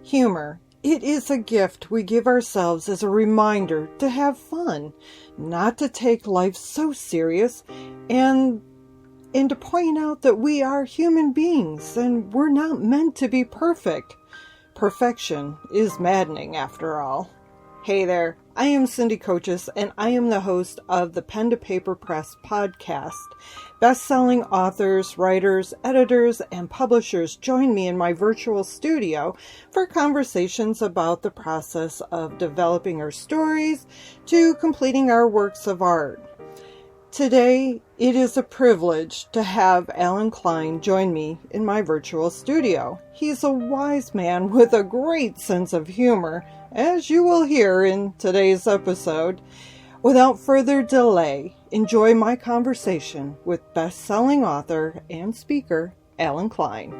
Humor. It is a gift we give ourselves as a reminder to have fun, not to take life so serious, and to point out that we are human beings and we're not meant to be perfect. Perfection is maddening after all. Hey there, I am Cindy Coaches, and I am the host of the Pen to Paper Press podcast. Best-selling authors, writers, editors, and publishers join me in my virtual studio for conversations about the process of developing our stories to completing our works of art. Today, it is a privilege to have Alan Klein join me in my virtual studio. He's a wise man with a great sense of humor, as you will hear in today's episode. Without further delay, enjoy my conversation with best-selling author and speaker, Alan Klein.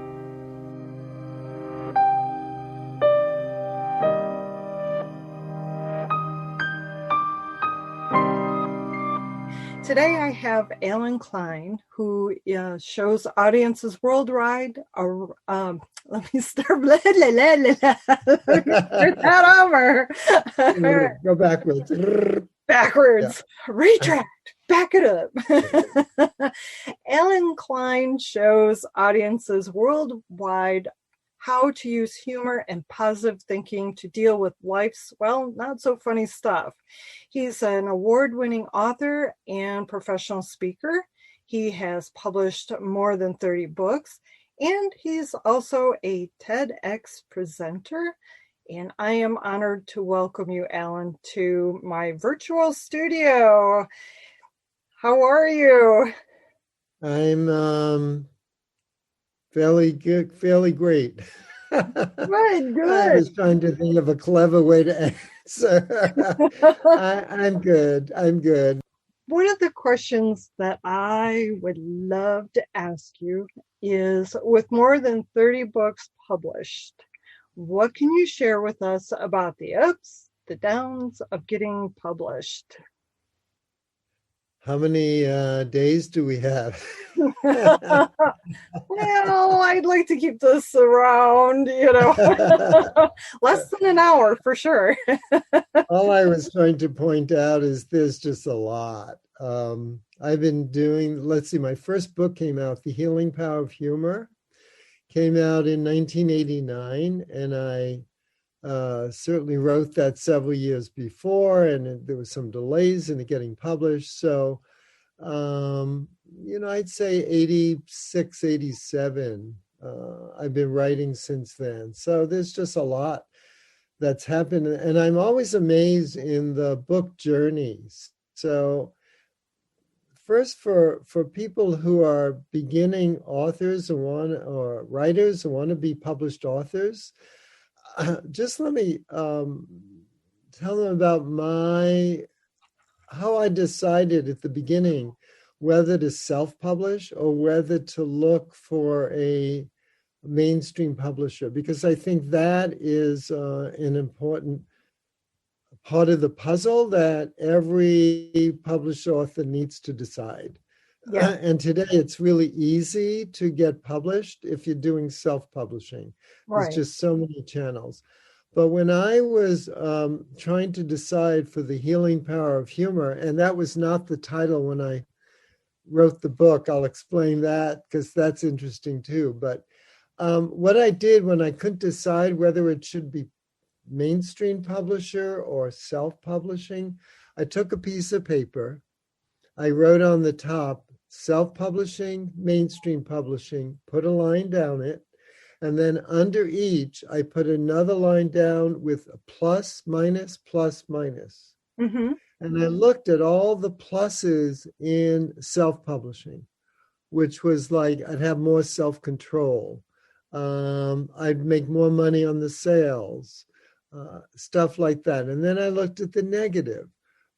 Today I have Alan Klein, who shows audiences worldwide. Let me start. Let me start that over. Go backwards. Backwards. Yeah. Retract. Back it up. Alan Klein shows audiences worldwide how to use humor and positive thinking to deal with life's, well, not so funny stuff. He's an award-winning author and professional speaker. He has published more than 30 books, and he's also a TEDx presenter. And I am honored to welcome you, Alan, to my virtual studio. How are you? I'm fairly good, fairly great. Good. I was trying to think of a clever way to answer. I'm good. One of the questions that I would love to ask you is, with more than 30 books published, what can you share with us about the ups, the downs of getting published? How many days do we have? Well, I'd like to keep this around, less than an hour for sure. All I was trying to point out is there's just a lot. I've been doing, my first book came out, The Healing Power of Humor, came out in 1989, and I certainly wrote that several years before, and there was some delays in it getting published. So, I'd say 86, 87. I've been writing since then. So there's just a lot that's happened. And I'm always amazed in the book journeys. So first, for people who are beginning authors or writers who want to be published authors, just let me tell them about how I decided at the beginning whether to self-publish or whether to look for a mainstream publisher, because I think that is an important part of the puzzle that every published author needs to decide. Yeah. And today it's really easy to get published if you're doing self-publishing. Right. There's just so many channels. But when I was trying to decide for The Healing Power of Humor, and that was not the title when I wrote the book, I'll explain that because that's interesting too. But what I did when I couldn't decide whether it should be mainstream publisher or self-publishing, I took a piece of paper, I wrote on the top, self-publishing, mainstream publishing, put a line down it, and then under each, I put another line down with a plus, minus, plus, minus. Mm-hmm. And I looked at all the pluses in self-publishing, which was like I'd have more self-control. I'd make more money on the sales, stuff like that. And then I looked at the negative.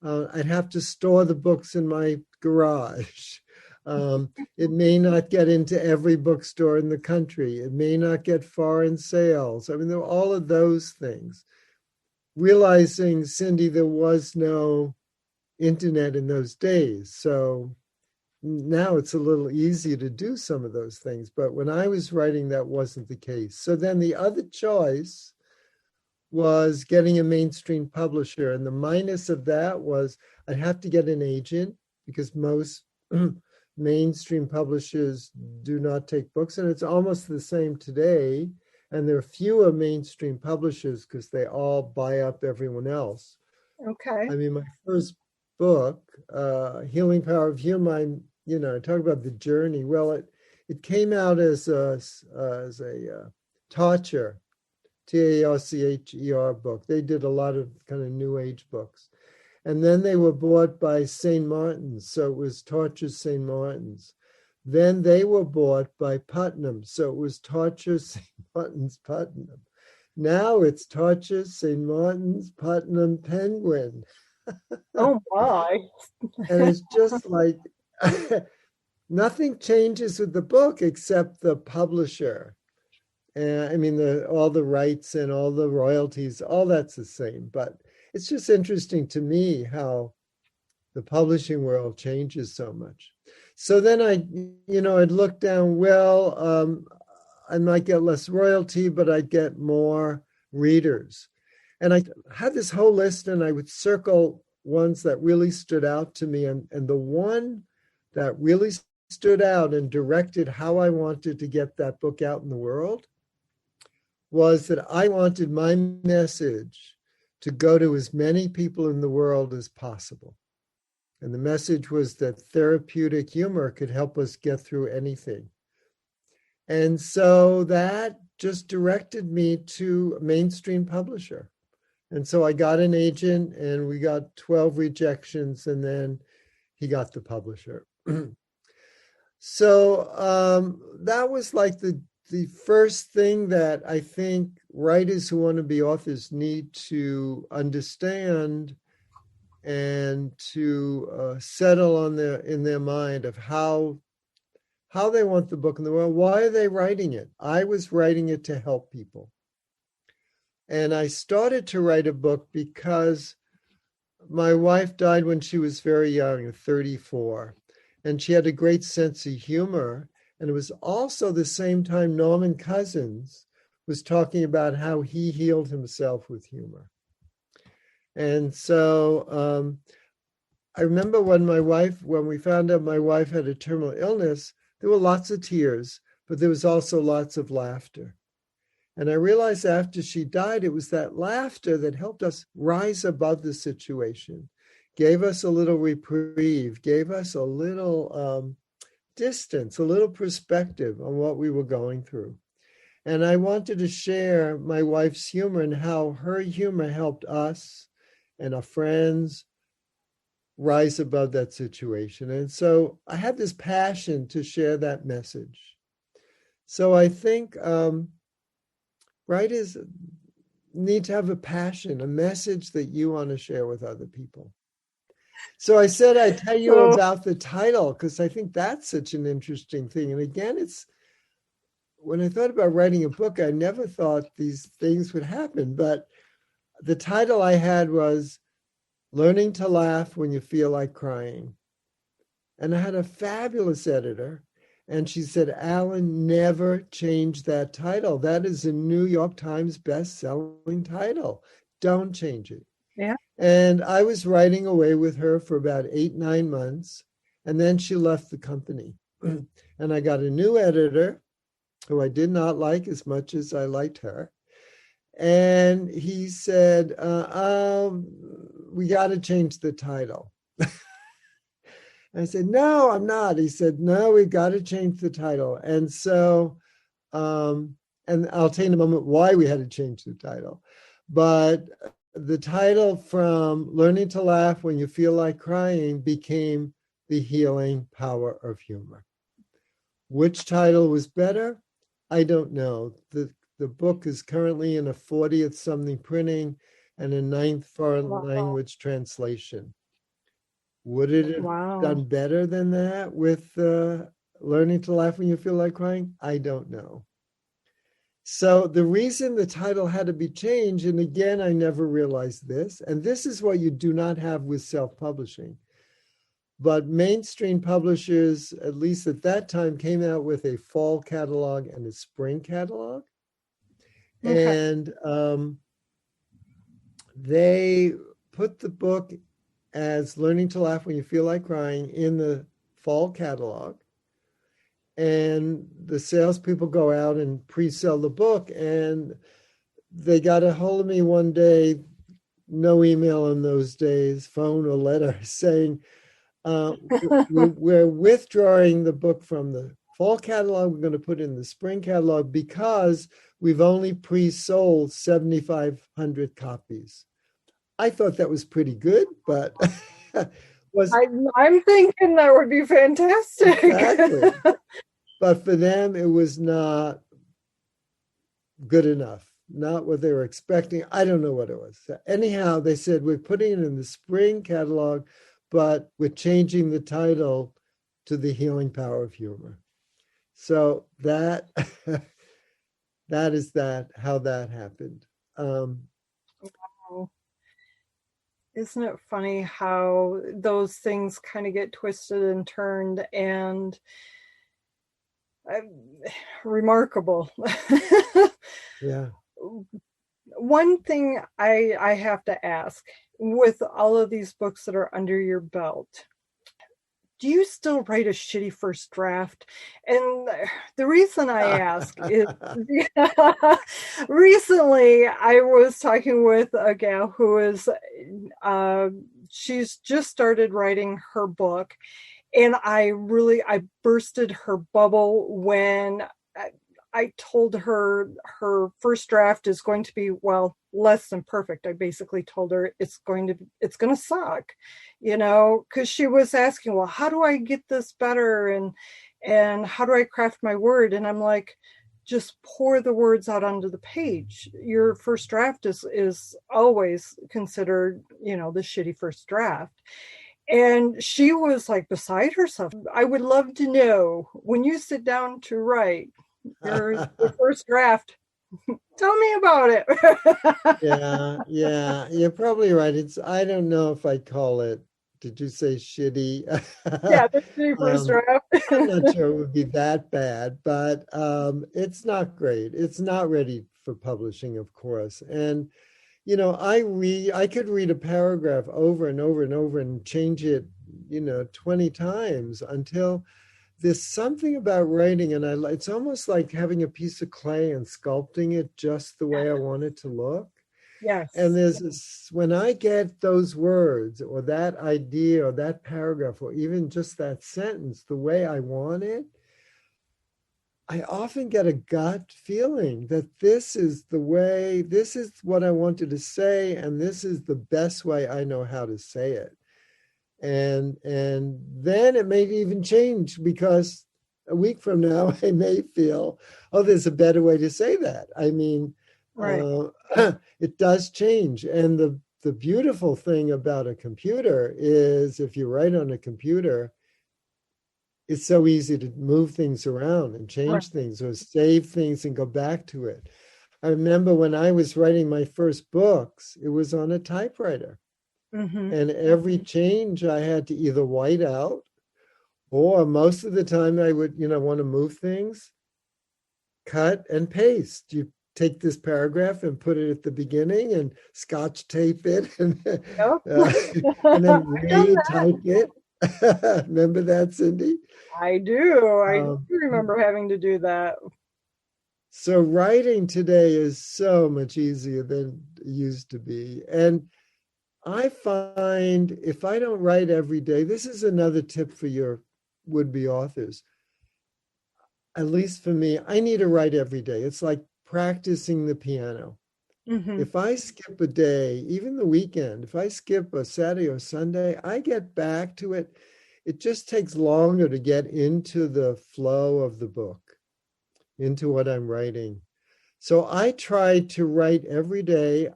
I'd have to store the books in my garage. It may not get into every bookstore in the country. It may not get far in sales. I mean, there were all of those things. Realizing, Cindy, there was no internet in those days. So now it's a little easier to do some of those things. But when I was writing, that wasn't the case. So then the other choice was getting a mainstream publisher. And the minus of that was I'd have to get an agent because most mainstream publishers do not take books. And it's almost the same today. And there are fewer mainstream publishers because they all buy up everyone else. Okay. I mean, my first book, Healing Power of Humor, talk about the journey. Well, it came out as a torture, Tarcher book. They did a lot of kind of new age books. And then they were bought by St. Martin's. So it was Torture St. Martin's. Then they were bought by Putnam. So it was Torture St. Martin's Putnam. Now it's Torture St. Martin's Putnam Penguin. Oh my. And it's just like nothing changes with the book except the publisher. And I mean, all the rights and all the royalties, all that's the same. But it's just interesting to me how the publishing world changes so much. So then I'd look down, I might get less royalty, but I'd get more readers. And I had this whole list and I would circle ones that really stood out to me. And the one that really stood out and directed how I wanted to get that book out in the world was that I wanted my message to go to as many people in the world as possible. And the message was that therapeutic humor could help us get through anything. And so that just directed me to a mainstream publisher. And so I got an agent and we got 12 rejections and then he got the publisher. So that was like the first thing that I think writers who want to be authors need to understand and to settle in their mind of how they want the book in the world. Why are they writing it? I was writing it to help people. And I started to write a book because my wife died when she was very young, 34, and she had a great sense of humor. And it was also the same time Norman Cousins was talking about how he healed himself with humor. And so I remember when we found out my wife had a terminal illness, there were lots of tears, but there was also lots of laughter. And I realized after she died, it was that laughter that helped us rise above the situation, gave us a little reprieve, gave us a little distance, a little perspective on what we were going through. And I wanted to share my wife's humor and how her humor helped us and our friends rise above that situation. And so I had this passion to share that message. So I think writers need to have a passion, a message that you want to share with other people. So I said I'd tell you about the title because I think that's such an interesting thing. And again, when I thought about writing a book, I never thought these things would happen. But the title I had was Learning to Laugh When You Feel Like Crying. And I had a fabulous editor. And she said, Alan, never change that title. That is a New York Times best-selling title. Don't change it. Yeah. And I was writing away with her for about 8-9 months. And then she left the company. And I got a new editor who I did not like as much as I liked her. And he said, we got to change the title. I said, no, I'm not. He said, no, we've got to change the title. And so, and I'll tell you in a moment why we had to change the title. But the title from Learning to Laugh When You Feel Like Crying became The Healing Power of Humor. Which title was better? I don't know. The book is currently in a 40th something printing and a 9th foreign language translation. Would it have done better than that with Learning to Laugh When You Feel Like Crying? I don't know. So the reason the title had to be changed, and again, I never realized this, and this is what you do not have with self-publishing, but mainstream publishers, at least at that time, came out with a fall catalog and a spring catalog. Okay. And they put the book as Learning to Laugh When You Feel Like Crying in the fall catalog. And the salespeople go out and pre-sell the book. And they got a hold of me one day, no email in those days, phone or letter, saying, we're withdrawing the book from the fall catalog. We're going to put it in the spring catalog because we've only pre-sold 7,500 copies. I thought that was pretty good, but was I'm thinking that would be fantastic. exactly. But for them, it was not good enough, not what they were expecting. I don't know what it was. Anyhow, they said, we're putting it in the spring catalog, but we're changing the title to The Healing Power of Humor. So that is how that happened. Isn't it funny how those things kind of get twisted and turned, and remarkable. Yeah. One thing I have to ask, with all of these books that are under your belt, do you still write a shitty first draft? And the reason I ask is recently I was talking with a gal who is, she's just started writing her book. And I bursted her bubble when I told her her first draft is going to be, well, less than perfect. I basically told her it's going to suck, because she was asking, well, how do I get this better? And how do I craft my word? And I'm like, just pour the words out onto the page. Your first draft is always considered, the shitty first draft. And she was like beside herself. I would love to know, when you sit down to write your first draft, tell me about it. Yeah, you're probably right. I don't know if I'd call it, did you say shitty? Yeah, the shitty first draft. I'm not sure it would be that bad, but it's not great. It's not ready for publishing, of course. And I could read a paragraph over and over and over and change it, 20 times until there's something about writing, and it's almost like having a piece of clay and sculpting it just the way I want it to look. Yes. And when I get those words or that idea or that paragraph or even just that sentence the way I want it, I often get a gut feeling that this is what I wanted to say, and this is the best way I know how to say it. And then it may even change, because a week from now I may feel, oh, there's a better way to say that. I mean, right. It does change. And the beautiful thing about a computer is, if you write on a computer, it's so easy to move things around and change things or save things and go back to it. I remember when I was writing my first books, it was on a typewriter. Mm-hmm. And every change I had to either white out, or most of the time I would, want to move things, cut and paste. You take this paragraph and put it at the beginning and Scotch tape it and, Yep. and then retype it. Remember that, Cindy? I do. I do remember having to do that. So writing today is so much easier than it used to be. And I find if I don't write every day, this is another tip for your would-be authors. At least for me, I need to write every day. It's like practicing the piano. Mm-hmm. If I skip a day, even the weekend, if I skip a Saturday or Sunday, I get back to it. It just takes longer to get into the flow of the book, into what I'm writing. So I try to write every day.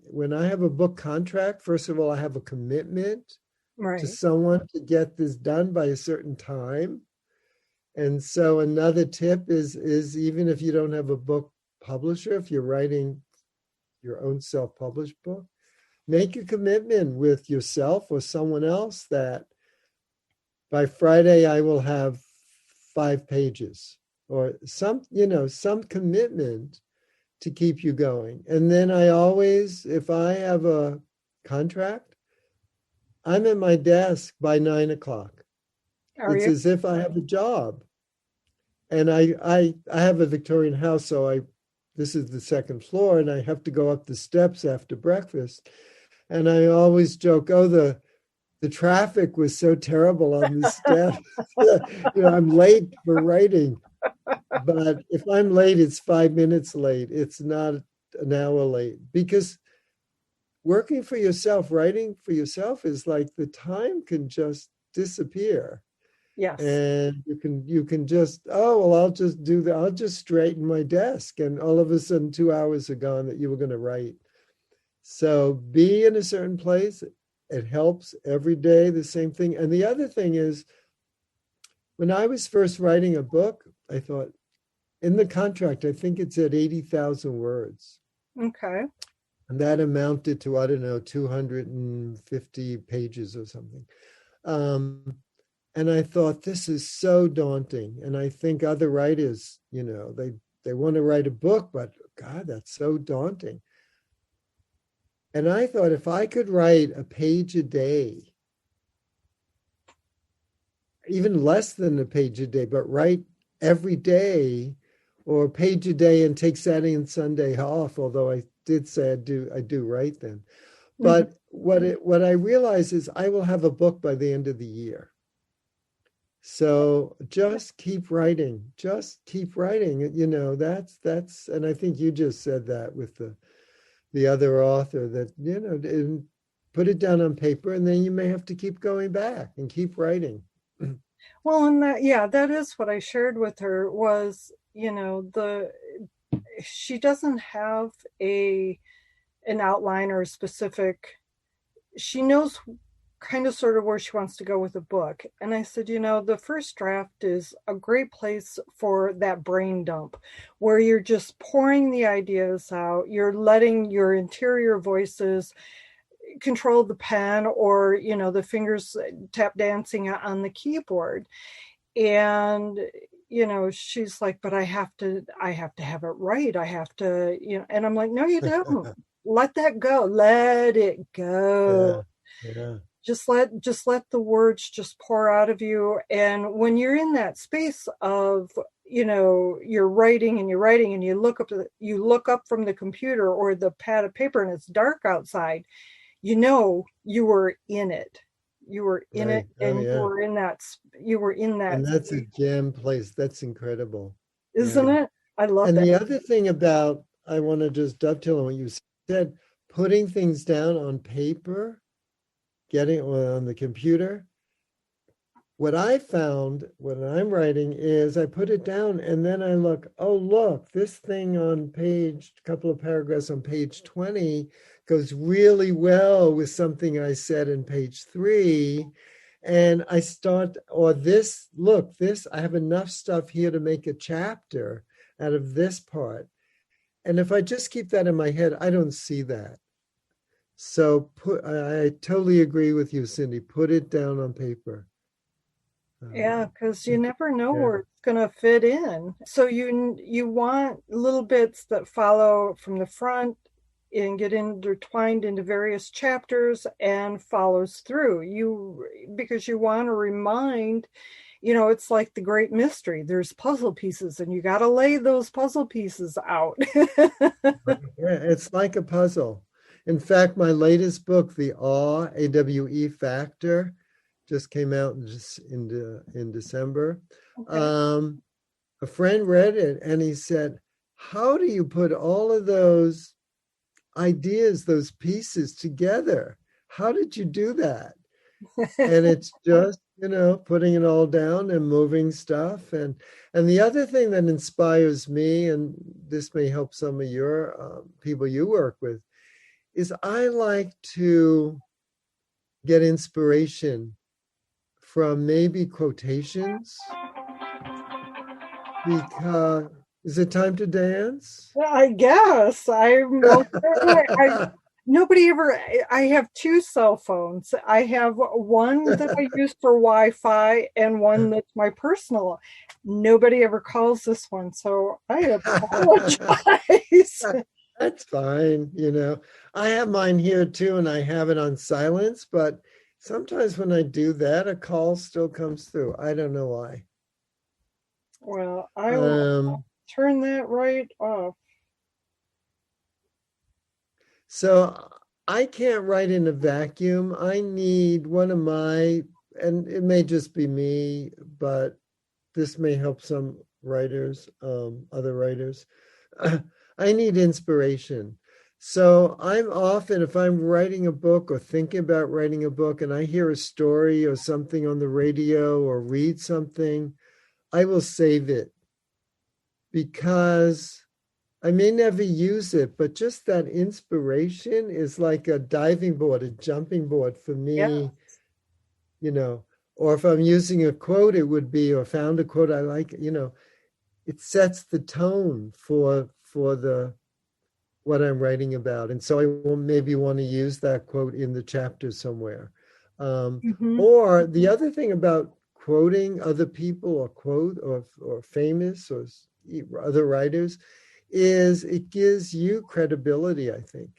When I have a book contract, first of all, I have a commitment to someone to get this done by a certain time. And so another tip is even if you don't have a book publisher, if you're writing your own self-published book, make a commitment with yourself or someone else that by Friday I will have 5 pages, or some commitment to keep you going. And then I always, if I have a contract, I'm at my desk by 9 o'clock. Are It's you? as if I have a job. And I have a Victorian house, so this is the second floor, and I have to go up the steps after breakfast. And I always joke, oh, the traffic was so terrible on the steps. I'm late for writing. But if I'm late, it's 5 minutes late. It's not an hour late. Because working for yourself, writing for yourself is like the time can just disappear. Yes. And you can just, oh, well, I'll just straighten my desk. And all of a sudden 2 hours are gone that you were going to write. So be in a certain place. It helps every day, the same thing. And the other thing is, when I was first writing a book, I thought, in the contract, I think it said 80,000 words. Okay. And that amounted to, I don't know, 250 pages or something. And I thought, this is so daunting. And I think other writers, they want to write a book, but God, that's so daunting. And I thought, if I could write a page a day, even less than a page a day, but write every day, or a page a day and take Saturday and Sunday off, although I did say I do write them. But what I realize is I will have a book by the end of the year. So just keep writing. Just keep writing. That's and I think you just said that with the other author, that and put it down on paper, and then you may have to keep going back and keep writing. Well, and that is what I shared with her was, she doesn't have an outline or a specific, she knows kind of sort of where she wants to go with the book. And I said, the first draft is a great place for that brain dump where you're just pouring the ideas out. You're letting your interior voices control the pen, or, the fingers tap dancing on the keyboard. And, she's like, but I have to have it right. I have to, and I'm like, no, you don't. Let that go. Let it go. Yeah. Just let the words just pour out of you. And when you're in that space of, you're writing and you look up from the computer or the pad of paper and it's dark outside, you were in it. You were in Right. it, and Yeah. you were in that. And that's a jam place. That's incredible. Isn't Yeah. it? I love And that. the other thing about, I want to just dovetail on what you said, putting things down on paper, getting it on the computer. What I found when I'm writing is I put it down and then I look, oh, look, this thing on couple of paragraphs on page 20 goes really well with something I said in page 3. And I start, or this, I have enough stuff here to make a chapter out of this part. And if I just keep that in my head, I don't see that. So I totally agree with you, Cindy. Put it down on paper. Yeah, because you never know Yeah. where it's going to fit in. So you want little bits that follow from the front and get intertwined into various chapters and follows through. Because you want to remind, it's like the great mystery. There's puzzle pieces and you got to lay those puzzle pieces out. Yeah, it's like a puzzle. In fact, my latest book, The AWE Factor, just came out in December. Okay. A friend read it and he said, how do you put all of those ideas, those pieces together? How did you do that? And it's just, putting it all down and moving stuff. And the other thing that inspires me, and this may help some of your people you work with, is I like to get inspiration from maybe quotations, because is it time to dance? I guess I'm okay. Nobody ever, I have two cell phones. I have one that I use for Wi-Fi and one that's my personal. Nobody ever calls this one, so I apologize. That's fine. I have mine here too, and I have it on silence, but sometimes when I do that, a call still comes through. I don't know why. Well, I will Um, turn that right off. so I can't write in a vacuum. I need one of my, and it may just be me, but this may help some writers, other writers. I need inspiration. So I'm often, if I'm writing a book or thinking about writing a book and I hear a story or something on the radio or read something, I will save it because I may never use it, but just that inspiration is like a diving board, a jumping board for Yeah. me, you know. Or if I'm using a quote, it would be, or found a quote I like, it sets the tone for the what I'm writing about. And so I will maybe want to use that quote in the chapter somewhere. Hmm. Or the other thing about quoting other people or quote or famous or other writers is it gives you credibility, I think.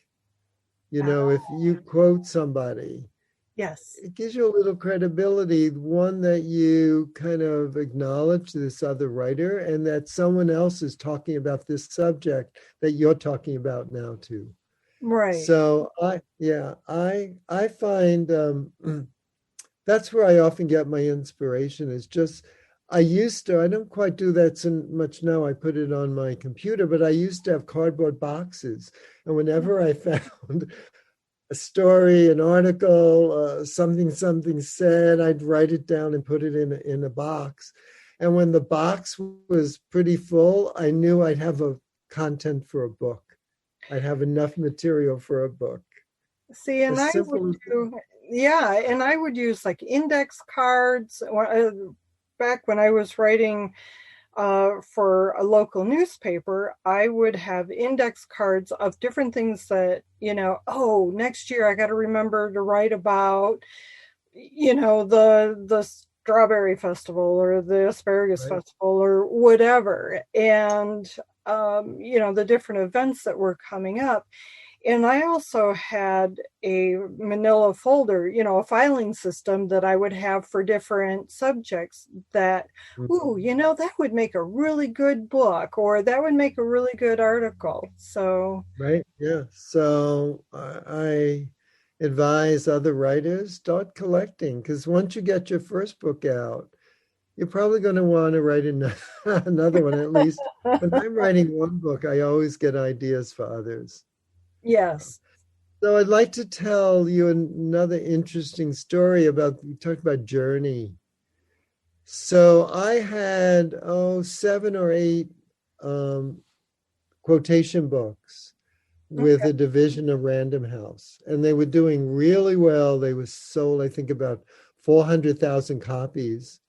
If you quote somebody, Yes. it gives you a little credibility, one that you kind of acknowledge this other writer and that someone else is talking about this subject that you're talking about now too. Right. So I find that's where I often get my inspiration is just I don't quite do that so much now. I put it on my computer, but I used to have cardboard boxes. And whenever I found a story, an article, something said, I'd write it down and put it in a box. And when the box was pretty full, I knew I'd have a content for a book. I'd have enough material for a book. See, and As I would simple as that. do, yeah, and I would use like index cards. Back when I was writing for a local newspaper, I would have index cards of different things that, oh, next year I got to remember to write about, the strawberry festival or the asparagus Right? festival or whatever, and the different events that were coming up. And I also had a manila folder, a filing system that I would have for different subjects that, ooh, Mhm. that would make a really good book or that would make a really good article. So, Right? Yeah. So I advise other writers start collecting because once you get your first book out, you're probably going to want to write another one. At least when I'm writing one book, I always get ideas for others. Uh, yes. So I'd like to tell you another interesting story about, we talked about journey. So I had, 7 or 8 um, quotation books with Okay. a division of Random House, and they were doing really well. They were sold, I think, about 400,000 copies.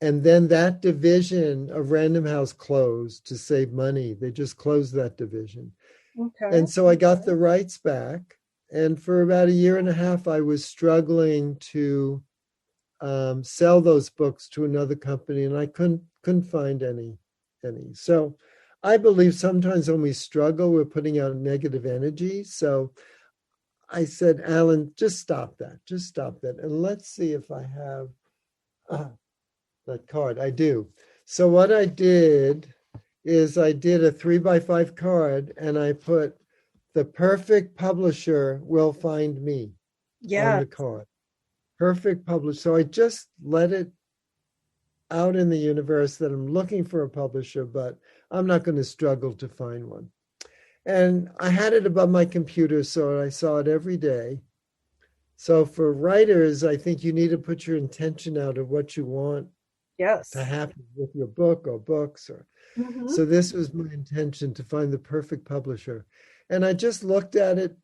And then that division of Random House closed to save money. They just closed that division. Okay. And so I got the rights back. And for about a year and a half, I was struggling to sell those books to another company, and I couldn't find any. So I believe sometimes when we struggle, we're putting out negative energy. So I said, Alan, just stop that. Just stop that. And let's see if I have that card. I do. So what I did is I did a 3x5 card and I put the perfect publisher will find me on Yeah. the card. Perfect publisher. So I just let it out in the universe that I'm looking for a publisher, but I'm not going to struggle to find one. And I had it above my computer, so I saw it every day. So for writers, I think you need to put your intention out of what you want to Yes. happen with your book or books. Or Hmm. so this was my intention to find the perfect publisher. And I just looked at it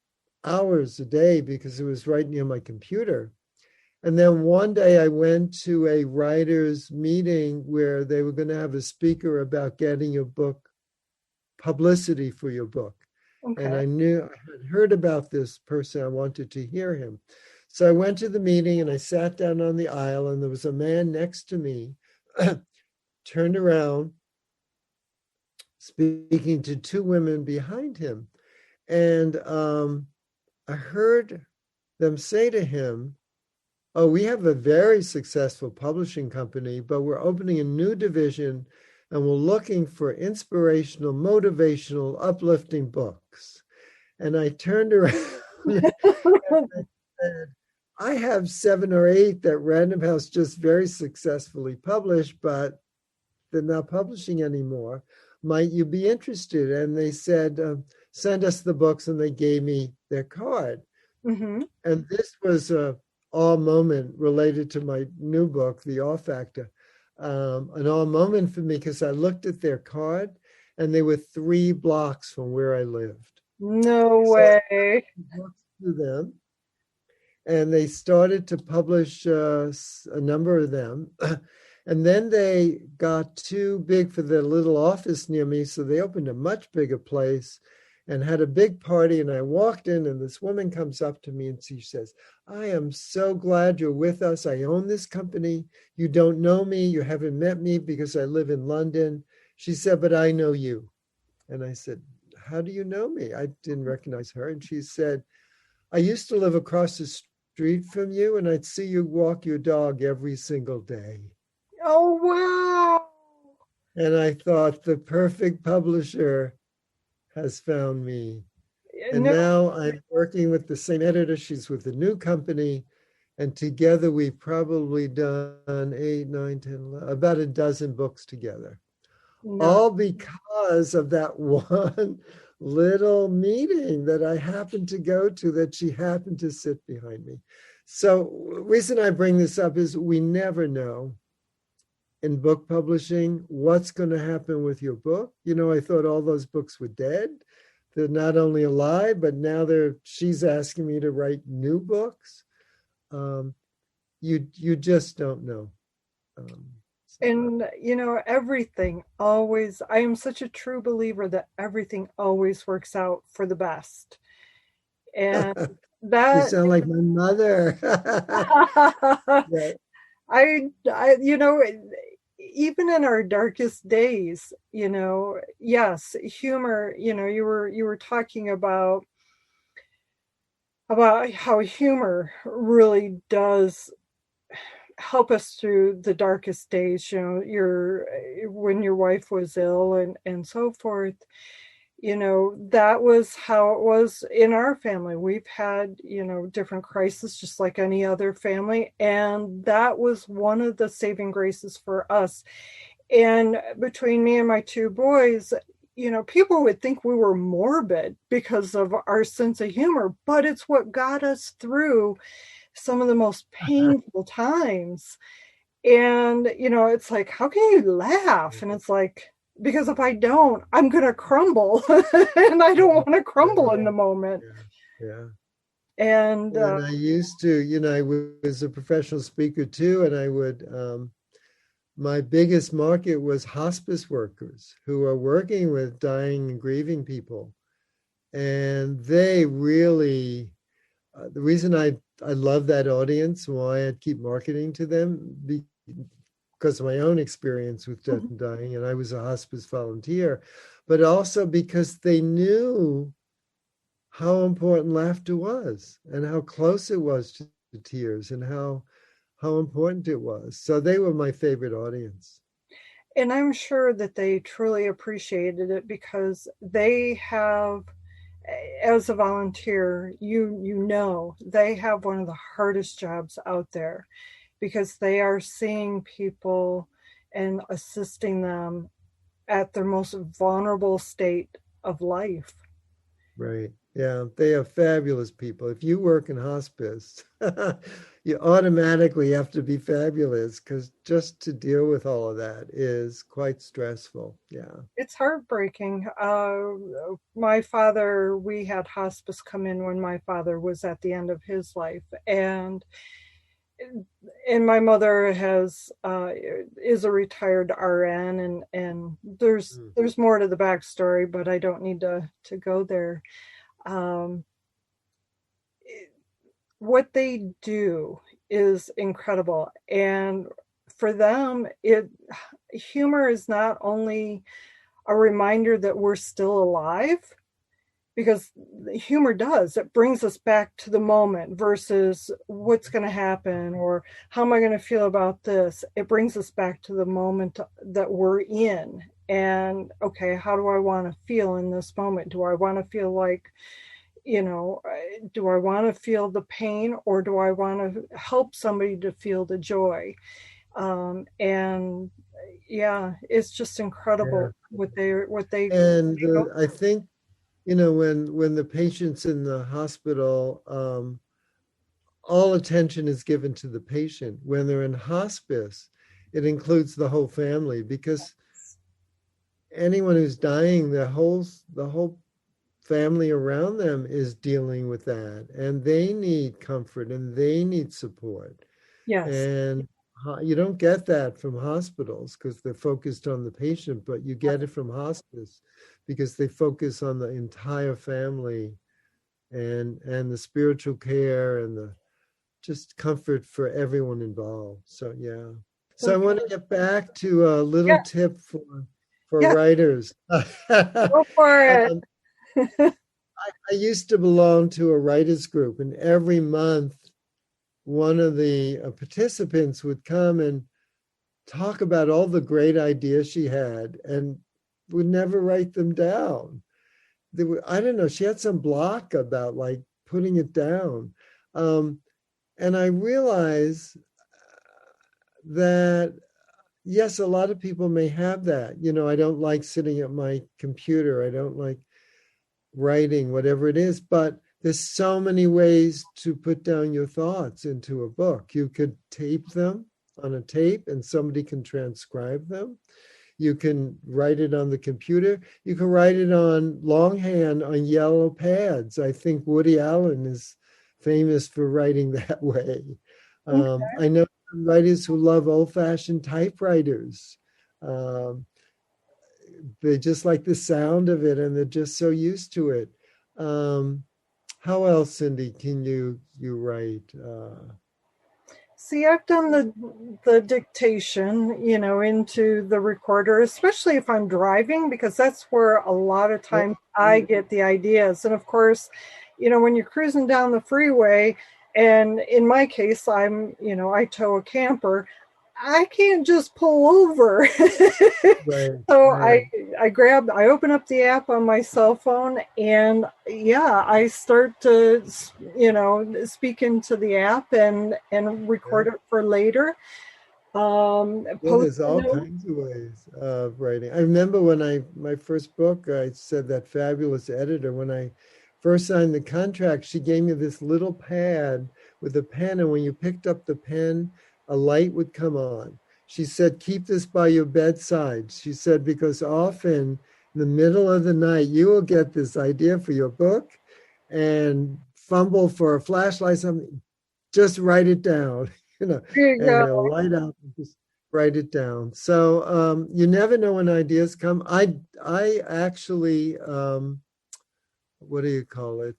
hours a day because it was right near my computer. And then one day I went to a writers meeting where they were going to have a speaker about getting your book publicity for your book. And Okay. I knew I had heard about this person. I wanted to hear him. So I went to the meeting and I sat down on the aisle, and there was a man next to me turned around, speaking to two women behind him. And I heard them say to him, "Oh, we have a very successful publishing company, but we're opening a new division and we're looking for inspirational, motivational, uplifting books." And I turned around and I said, "I have 7 or 8 that Random House just very successfully published, but they're not publishing anymore. Might you be interested?" And they said, "Send us the books," and they gave me their card. Mm-hmm. And this was a awe moment related to my new book, The Awe Factor. An awe moment for me because I looked at their card and they were 3 blocks from where I lived. No So I way. sent books to them and they started to publish a number of them. And then they got too big for the little office near me, so they opened a much bigger place and had a big party. And I walked in, and this woman comes up to me and she says, "I am so glad you're with us. I own this company. You don't know me. You haven't met me because I live in London." She said, "But I know you." And I said, "How do you know me?" I didn't recognize her. And she said, "I used to live across the street from you, and I'd see you walk your dog every single day." Oh, wow. And I thought, the perfect publisher has found me. And No, now I'm working with the same editor. She's with a new company. And together we've probably done 8, 9, 10, 11, about a dozen books together. no. All because of that one little meeting that I happened to go to that she happened to sit behind me. So reason I bring this up is we never know in book publishing what's going to happen with your book. I thought all those books were dead. They're not only alive, but now she's asking me to write new books. You just don't know. So, And, everything always, I am such a true believer that everything always works out for the best. And you that, sound like my mother. Yeah. I, even in our darkest days, yes, humor, you were talking about how humor really does help us through the darkest days, your when your wife was ill and so forth. That was how it was in our family. We've had, different crises just like any other family, and that was one of the saving graces for us. And between me and my 2 boys, people would think we were morbid because of our sense of humor, but it's what got us through some of the most painful times. And, it's like, how can you laugh? And it's like, because if I don't, I'm going to crumble. And I don't want to crumble in the moment. Yeah. Yeah. And, And I used to, I was a professional speaker too, and I would, my biggest market was hospice workers who are working with dying and grieving people. And they really, the reason I love that audience, why I'd keep marketing to them, because of my own experience with death and dying, and I was a hospice volunteer, but also because they knew how important laughter was and how close it was to tears and how important it was. So they were my favorite audience. and I'm sure that they truly appreciated it because they have, as a volunteer, they have one of the hardest jobs out there because they are seeing people and assisting them at their most vulnerable state of life. Right. Yeah, they are fabulous people. If you work in hospice, you automatically have to be fabulous because just to deal with all of that is quite stressful. Yeah. It's heartbreaking. My father, we had hospice come in when my father was at the end of his life, and my mother is a retired RN, and there's more to the backstory, but I don't need to go there. Um, what they do is incredible, and for them, humor is not only a reminder that we're still alive, because humor does, it brings us back to the moment versus what's going to happen or how am I going to feel about this. It brings us back to the moment that we're in, and okay, how do I want to feel in this moment? Do I want to feel like, do I want to feel the pain, or do I want to help somebody to feel the joy? And yeah, it's just Yeah. incredible what they And go. I think, when the patient's in the hospital, all attention is given to the patient. When they're in hospice, it includes the whole family, because anyone who's dying, the whole family around them is dealing with that, and they need comfort and they need support. Yes. And you don't get that from hospitals because they're focused on the patient, but you get it from hospice because they focus on the entire family, and the spiritual care and the just comfort for everyone involved. So yeah. So I want to get back to a little Yeah. tip for Yeah. writers. Go for it. Um, I used to belong to a writers group, and every month one of the participants would come and talk about all the great ideas she had and would never write them down. I don't know, she had some block about like putting it down. And I realized that, yes, a lot of people may have that. I don't like sitting at my computer. I don't like writing, whatever it is, but there's so many ways to put down your thoughts into a book. You could tape them on a tape and somebody can transcribe them. You can write it on the computer. You can write it on longhand on yellow pads. I think Woody Allen is famous for writing that way. I know writers who love old-fashioned typewriters. Um, they just like the sound of it, and they're just so used to it. Um, how else, Cindy, can you write? See, I've done the dictation, into the recorder, especially if I'm driving, because that's where a lot of Oh, times I get the ideas. And of course, when you're cruising down the freeway, and in my case, I tow a camper, I can't just pull over. right, So right. I open up the app on my cell phone, and yeah, I start to, speak into the app and Yeah. record it for later. Yeah, Post there's a all note. kinds of ways of writing. I remember when my first book, I said that fabulous editor, when I first signed the contract, she gave me this little pad with a pen, and when you picked up the pen, a light would come on. She said, keep this by your bedside. She said, because often in the middle of the night, you will get this idea for your book and fumble for a flashlight, something, just write it down. you know, There you and go. it'll light up and just write it down. So you never know when ideas come. I actually what do you call it?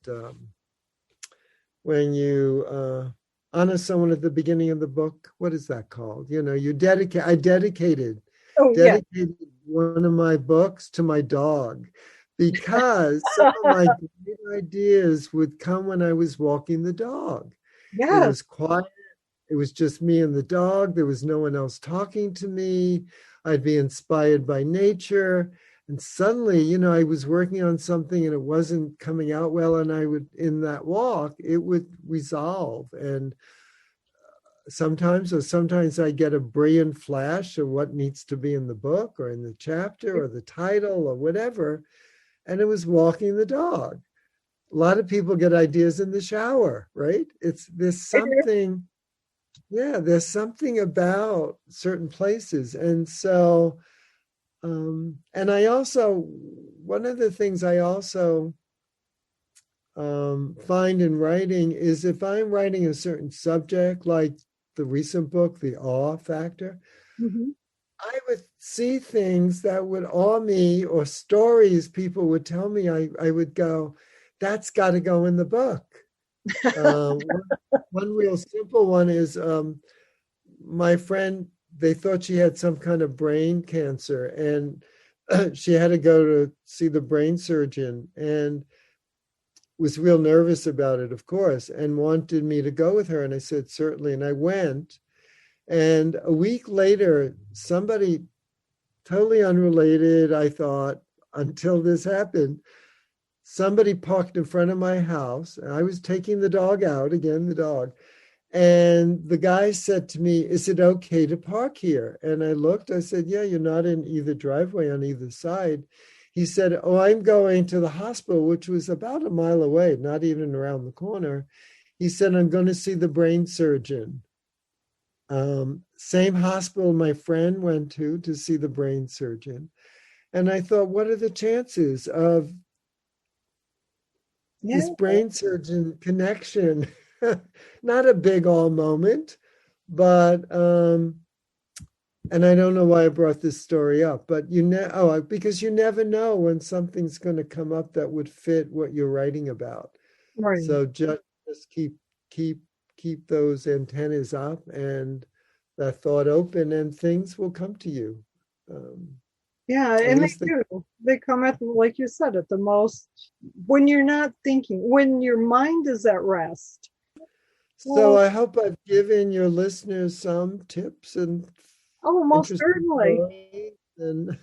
When you honor someone at the beginning of the book, what is that called? You dedicate. I Oh yeah. dedicated one of my books to my dog because some of my great ideas would come when I was walking the dog. It Yes. was quiet. It was just me and the dog. There was no one else talking to me. I'd be inspired by nature. And suddenly, I was working on something and it wasn't coming out well. And in that walk, it would resolve. And sometimes I get a brilliant flash of what needs to be in the book or in the chapter or the title or whatever. And it was walking the dog. A lot of people get ideas in the shower, right? There's something about certain places. And so, and one of the things I also find in writing is if I'm writing a certain subject, like the recent book, The Awe Factor, Mhm. I would see things that would awe me or stories people would tell me. I would go, that's got to go in the book. One real simple one is my friend they thought she had some kind of brain cancer, and she had to go to see the brain surgeon, and was real nervous about it, of course, and wanted me to go with her. And I said, certainly. And I went. And a week later, somebody totally unrelated, I thought, until this happened, somebody parked in front of my house. And I was taking the dog out, again, the dog. And the guy said to me, is it okay to park here? And I looked, I said, yeah, you're not in either driveway on either side. He said, oh, I'm going to the hospital, which was about a mile away, not even around the corner. He said, I'm going to see the brain surgeon. Same hospital my friend went to see the brain surgeon. And I thought, what are the chances of this brain surgeon connection? Not a big all moment, but and I don't know why I brought this story up, but because you never know when something's going to come up that would fit what you're writing about. Right. So just keep those antennas up and that thought open, and things will come to you. Yeah, and they do. They come at, like you said, at the most, when you're not thinking, when your mind is at rest. So I hope I've given your listeners some tips and most certainly. And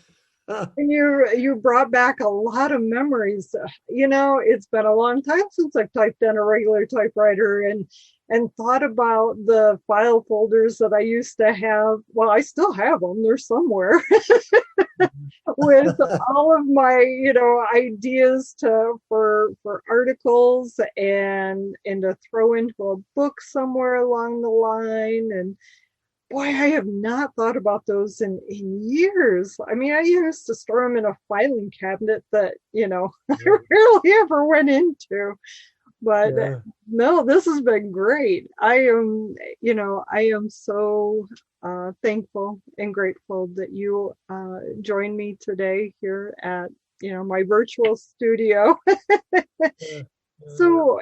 you brought back a lot of memories. It's been a long time since I've typed on a regular typewriter and thought about the file folders that I used to have. Well, I still have them. They're somewhere. With all of my, ideas for articles and to throw into a book somewhere along the line. And boy, I have not thought about those in years. I mean, I used to store them in a filing cabinet that, I rarely ever went into. But no, this has been great. I am so thankful and grateful that you joined me today here at, my virtual studio. So,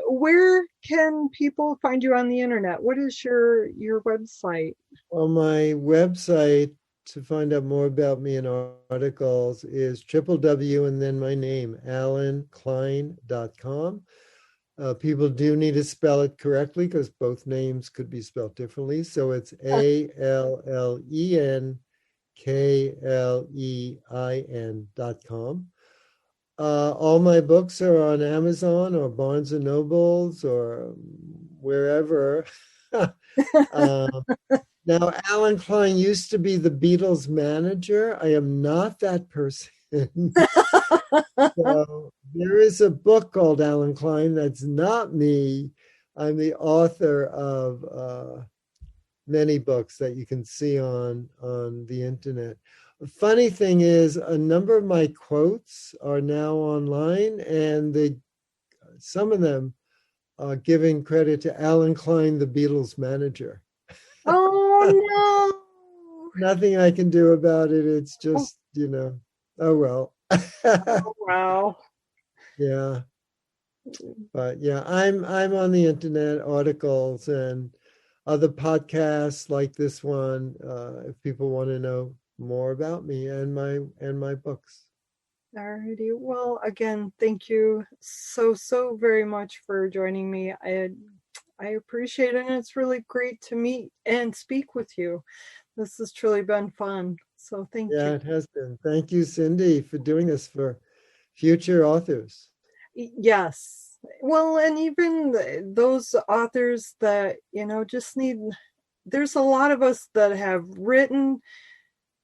where can people find you on the internet? What is your website? Well, my website to find out more about me and articles is www and then my name, AlanKlein.com. People do need to spell it correctly because both names could be spelled differently. So it's ALLENKLEIN.com. All my books are on Amazon or Barnes and Nobles or wherever. Now, Alan Klein used to be the Beatles manager. I am not that person. So there is a book called Alan Klein. That's not me. I'm the author of many books that you can see on the internet. The funny thing is, a number of my quotes are now online, and some of them are giving credit to Alan Klein, the Beatles manager. Oh no! Nothing I can do about it. It's just, oh well. Oh, wow. Yeah. But yeah, I'm on the internet, articles and other podcasts like this one, if people want to know more about me and my books. Alrighty. Well, again, thank you so very much for joining me. I appreciate it, and it's really great to meet and speak with you. This has truly been fun. So thank you. Yeah, it has been. Thank you, Cindy, for doing this for future authors. Yes. Well, and even those authors that, just need, there's a lot of us that have written,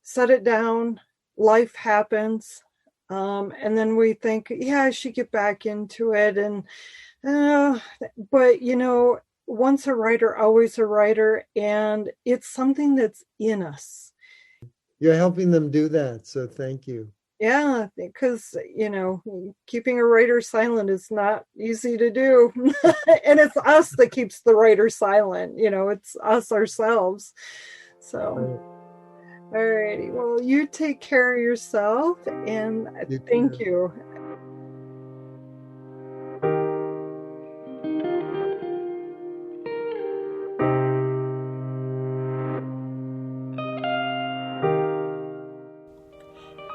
set it down, life happens. And then we think, yeah, I should get back into it. And, but once a writer, always a writer. And it's something that's in us. You're helping them do that. So thank you. Yeah, because, keeping a writer silent is not easy to do. And it's us that keeps the writer silent. It's us ourselves. So, all righty. Well, you take care of yourself, and thank you.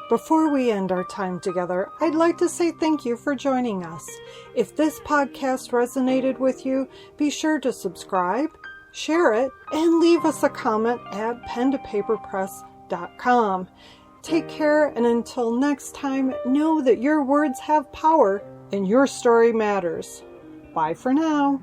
Before we end our time together, I'd like to say thank you for joining us. If this podcast resonated with you, be sure to subscribe, share it, and leave us a comment at pentopaperpress.com. Take care, and until next time, know that your words have power and your story matters. Bye for now.